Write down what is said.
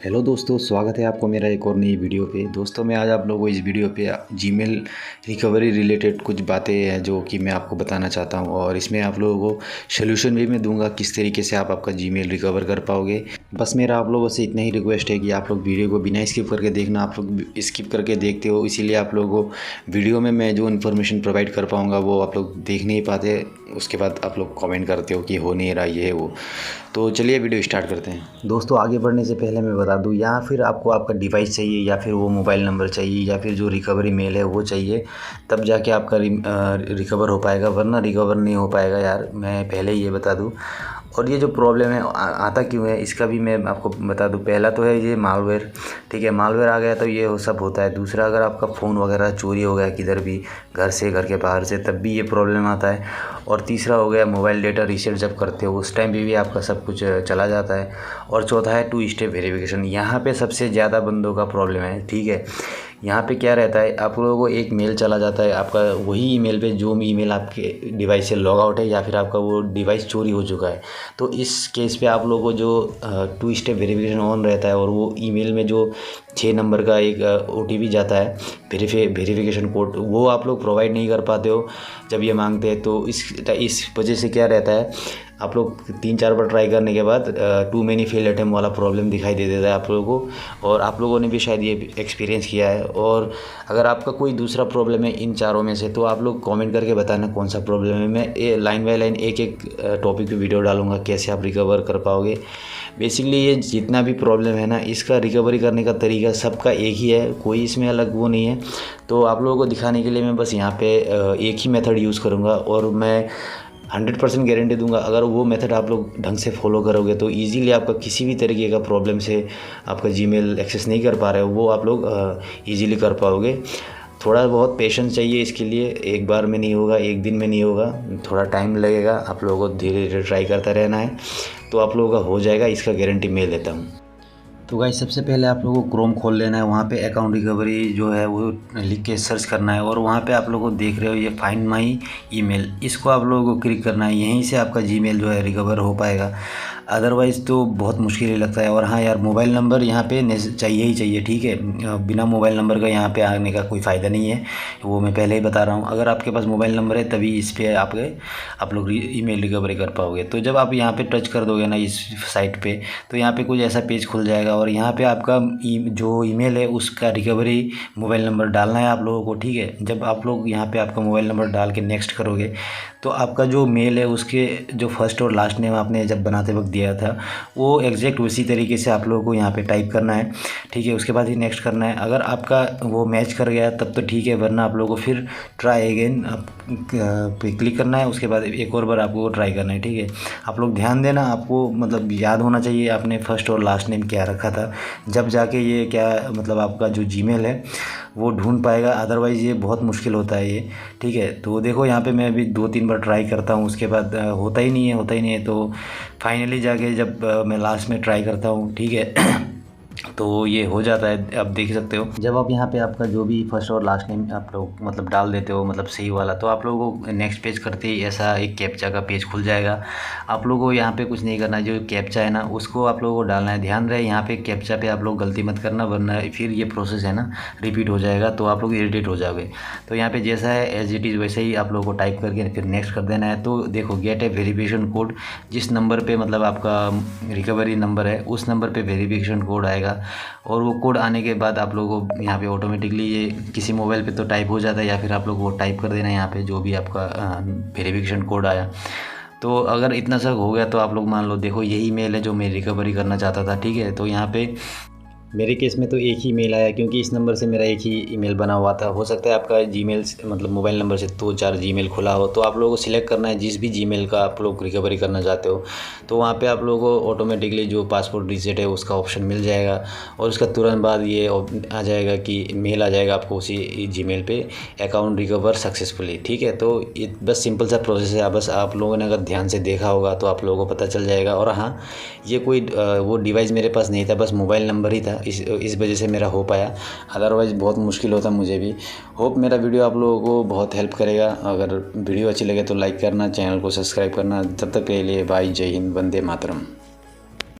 Hello दोस्तों, स्वागत है आपको मेरा एक और नई वीडियो पे। दोस्तों मैं आज आप लोगों को इस वीडियो पे जीमेल रिकवरी रिलेटेड कुछ बातें हैं जो कि मैं आपको बताना चाहता हूँ, और इसमें आप लोगों को सोल्यूशन भी मैं दूंगा किस तरीके से आप आपका जीमेल रिकवर कर पाओगे। बस मेरा आप लोगों से इतना ही रिक्वेस्ट है कि आप लोग वीडियो को बिना स्किप करके देखना। आप लोग स्किप करके देखते हो, इसीलिए आप लोगों को वीडियो में मैं जो इन्फॉर्मेशन प्रोवाइड कर पाऊँगा वो आप लोग देख नहीं पाते। उसके बाद आप लोग कमेंट करते हो कि हो नहीं रहा ये वो। तो चलिए वीडियो स्टार्ट करते हैं। दोस्तों आगे बढ़ने से पहले मैं बता दूं, या फिर आपको आपका डिवाइस चाहिए या फिर वो मोबाइल नंबर चाहिए या फिर जो रिकवरी मेल है वो चाहिए, तब जाके आपका रिकवर हो पाएगा, वरना रिकवर नहीं हो पाएगा यार, मैं पहले ही ये बता दूं। और ये जो प्रॉब्लम है आता क्यों है इसका भी मैं आपको बता दूं। पहला तो है ये मालवेयर, ठीक है। मालवेयर आ गया तो ये सब होता है। दूसरा, अगर आपका फ़ोन वगैरह चोरी हो गया किधर भी, घर से, घर के बाहर से, तब भी ये प्रॉब्लम आता है। और तीसरा हो गया मोबाइल डेटा रीसेट जब करते हो उस टाइम भी आपका सब कुछ चला जाता है। और चौथा है 2 स्टेप वेरिफिकेशन। यहाँ पे सबसे ज़्यादा बंदों का प्रॉब्लम है, ठीक है। यहाँ पे क्या रहता है, आप लोगों को एक मेल चला जाता है आपका, वही ईमेल पे जो ईमेल आपके डिवाइस से लॉग आउट है या फिर आपका वो डिवाइस चोरी हो चुका है। तो इस केस पे आप लोगों को जो 2 स्टेप वेरिफिकेशन ऑन रहता है, और वो ईमेल में जो 6 नंबर का एक OTP जाता है, वेरिफिकेशन कोड, वो आप लोग प्रोवाइड नहीं कर पाते हो जब ये मांगते हैं। तो इस वजह से क्या रहता है, आप लोग 3-4 बार ट्राई करने के बाद टू मेनी फेल अटेम्प्ट वाला प्रॉब्लम दिखाई दे देता है आप लोगों को। और आप लोगों ने भी शायद ये एक्सपीरियंस किया है। और अगर आपका कोई दूसरा प्रॉब्लम है इन चारों में से, तो आप लोग कमेंट करके बताना कौन सा प्रॉब्लम है। मैं लाइन बाय लाइन एक एक टॉपिक पे वीडियो डालूंगा कैसे आप रिकवर कर पाओगे। बेसिकली ये जितना भी प्रॉब्लम है ना, इसका रिकवरी करने का तरीका सबका एक ही है, कोई इसमें अलग वो नहीं है। तो आप लोगों को दिखाने के लिए मैं बस यहाँ पे एक ही मेथड यूज़ करूँगा, और मैं 100% गारंटी दूंगा अगर वो मेथड आप लोग ढंग से फॉलो करोगे तो इजीली आपका किसी भी तरीके का प्रॉब्लम से आपका जीमेल एक्सेस नहीं कर पा रहे हो वो आप लोग इजीली कर पाओगे। थोड़ा बहुत पेशेंस चाहिए इसके लिए, एक बार में नहीं होगा, एक दिन में नहीं होगा, थोड़ा टाइम लगेगा। आप लोगों को धीरे धीरे ट्राई करता रहना है, तो आप लोगों का हो जाएगा, इसका गारंटी मैं लेता हूँ। तो गाइस सबसे पहले आप लोगों को क्रोम खोल लेना है, वहाँ पे अकाउंट रिकवरी जो है वो लिख के सर्च करना है, और वहाँ पे आप लोगों को देख रहे हो ये फाइंड माई ईमेल, इसको आप लोगों को क्लिक करना है। यहीं से आपका जीमेल जो है रिकवर हो पाएगा, अदरवाइज़ तो बहुत मुश्किल ही लगता है। और हाँ यार, मोबाइल नंबर यहाँ पे चाहिए ही चाहिए, ठीक है। बिना मोबाइल नंबर का यहाँ पे आने का कोई फ़ायदा नहीं है, वो मैं पहले ही बता रहा हूँ। अगर आपके पास मोबाइल नंबर है तभी इस पर आप लोग ईमेल रिकवरी कर पाओगे। तो जब आप यहाँ पे टच कर दोगे ना इस साइट पे, तो यहाँ पे कुछ ऐसा पेज खुल जाएगा, और यहाँ पे आपका जो ईमेल है उसका रिकवरी मोबाइल नंबर डालना है आप लोगों को, ठीक है। जब आप लोग यहाँ पे आपका मोबाइल नंबर डाल के नेक्स्ट करोगे, तो आपका जो मेल है उसके जो फर्स्ट और लास्ट नेम आपने जब बनाते वक्त दिया था वो एग्जैक्ट उसी तरीके से आप लोगों को यहाँ पे टाइप करना है, ठीक है। उसके बाद ही नेक्स्ट करना है। अगर आपका वो मैच कर गया तब तो ठीक है, वरना आप लोगों को फिर ट्राई अगेन आप पे क्लिक करना है। उसके बाद एक और बार आपको ट्राई करना है, ठीक है। आप लोग ध्यान देना, आपको मतलब याद होना चाहिए आपने फर्स्ट और लास्ट नेम क्या रखा था, जब जाके ये क्या मतलब आपका जो जीमेल है वो ढूंढ पाएगा, अदरवाइज़ ये बहुत मुश्किल होता है ये, ठीक है। तो देखो यहाँ पे मैं अभी 2-3 बार ट्राई करता हूँ, उसके बाद होता ही नहीं है। तो फाइनली जाके जब मैं लास्ट में ट्राई करता हूँ, ठीक है, तो ये हो जाता है। आप देख सकते हो जब आप यहाँ पे आपका जो भी फर्स्ट और लास्ट नेम आप लोग मतलब डाल देते हो, मतलब सही वाला, तो आप लोगों को नेक्स्ट पेज करते ही ऐसा एक कैप्चा का पेज खुल जाएगा। आप लोगों को यहाँ पे कुछ नहीं करना है, जो कैप्चा है ना उसको आप लोगों को डालना है। ध्यान रहे यहाँ पे कैप्चा पे आप लोग गलती मत करना, वरना फिर ये प्रोसेस है ना रिपीट हो जाएगा, तो आप लोग इरिटेट हो जाओगे। तो यहाँ पे जैसा है एज इट इज़ वैसे ही आप लोगों को टाइप करके फिर नेक्स्ट कर देना है। तो देखो गेट ए वेरिफिकेशन कोड, जिस नंबर पे मतलब आपका रिकवरी नंबर है उस नंबर पे वेरिफिकेशन कोड आएगा, और वो कोड आने के बाद आप लोगों को यहाँ पे ऑटोमेटिकली ये किसी मोबाइल पे तो टाइप हो जाता है, या फिर आप लोग वो टाइप कर देना यहाँ पे जो भी आपका वेरिफिकेशन कोड आया। तो अगर इतना सब हो गया तो आप लोग मान लो, देखो यही मेल है जो मैं रिकवरी करना चाहता था, ठीक है। तो यहाँ पे मेरे केस में तो एक ही मेल आया, क्योंकि इस नंबर से मेरा एक ही ईमेल बना हुआ था। हो सकता है आपका जीमेल मतलब मोबाइल नंबर से 2-4 जीमेल खुला हो, तो आप लोगों को सिलेक्ट करना है जिस भी जीमेल का आप लोग रिकवरी करना चाहते हो। तो वहाँ पे आप लोगों को ऑटोमेटिकली जो पासवर्ड रीसेट है उसका ऑप्शन मिल जाएगा, और उसका तुरंत बाद ये आ जाएगा कि मेल आ जाएगा आपको उसी जीमेल पे, अकाउंट रिकवर सक्सेसफुली, ठीक है। तो ये बस सिंपल सा प्रोसेस है। बस आप लोगों ने अगर ध्यान से देखा होगा तो आप लोगों को पता चल जाएगा। और हाँ, ये कोई वो डिवाइस मेरे पास नहीं था, बस मोबाइल नंबर ही था, इस वजह से मेरा हो पाया, अदरवाइज़ बहुत मुश्किल होता मुझे भी। होप मेरा वीडियो आप लोगों को बहुत हेल्प करेगा। अगर वीडियो अच्छी लगे तो लाइक करना, चैनल को सब्सक्राइब करना। तब तक के लिए बाय, जय हिंद, वंदे मातरम।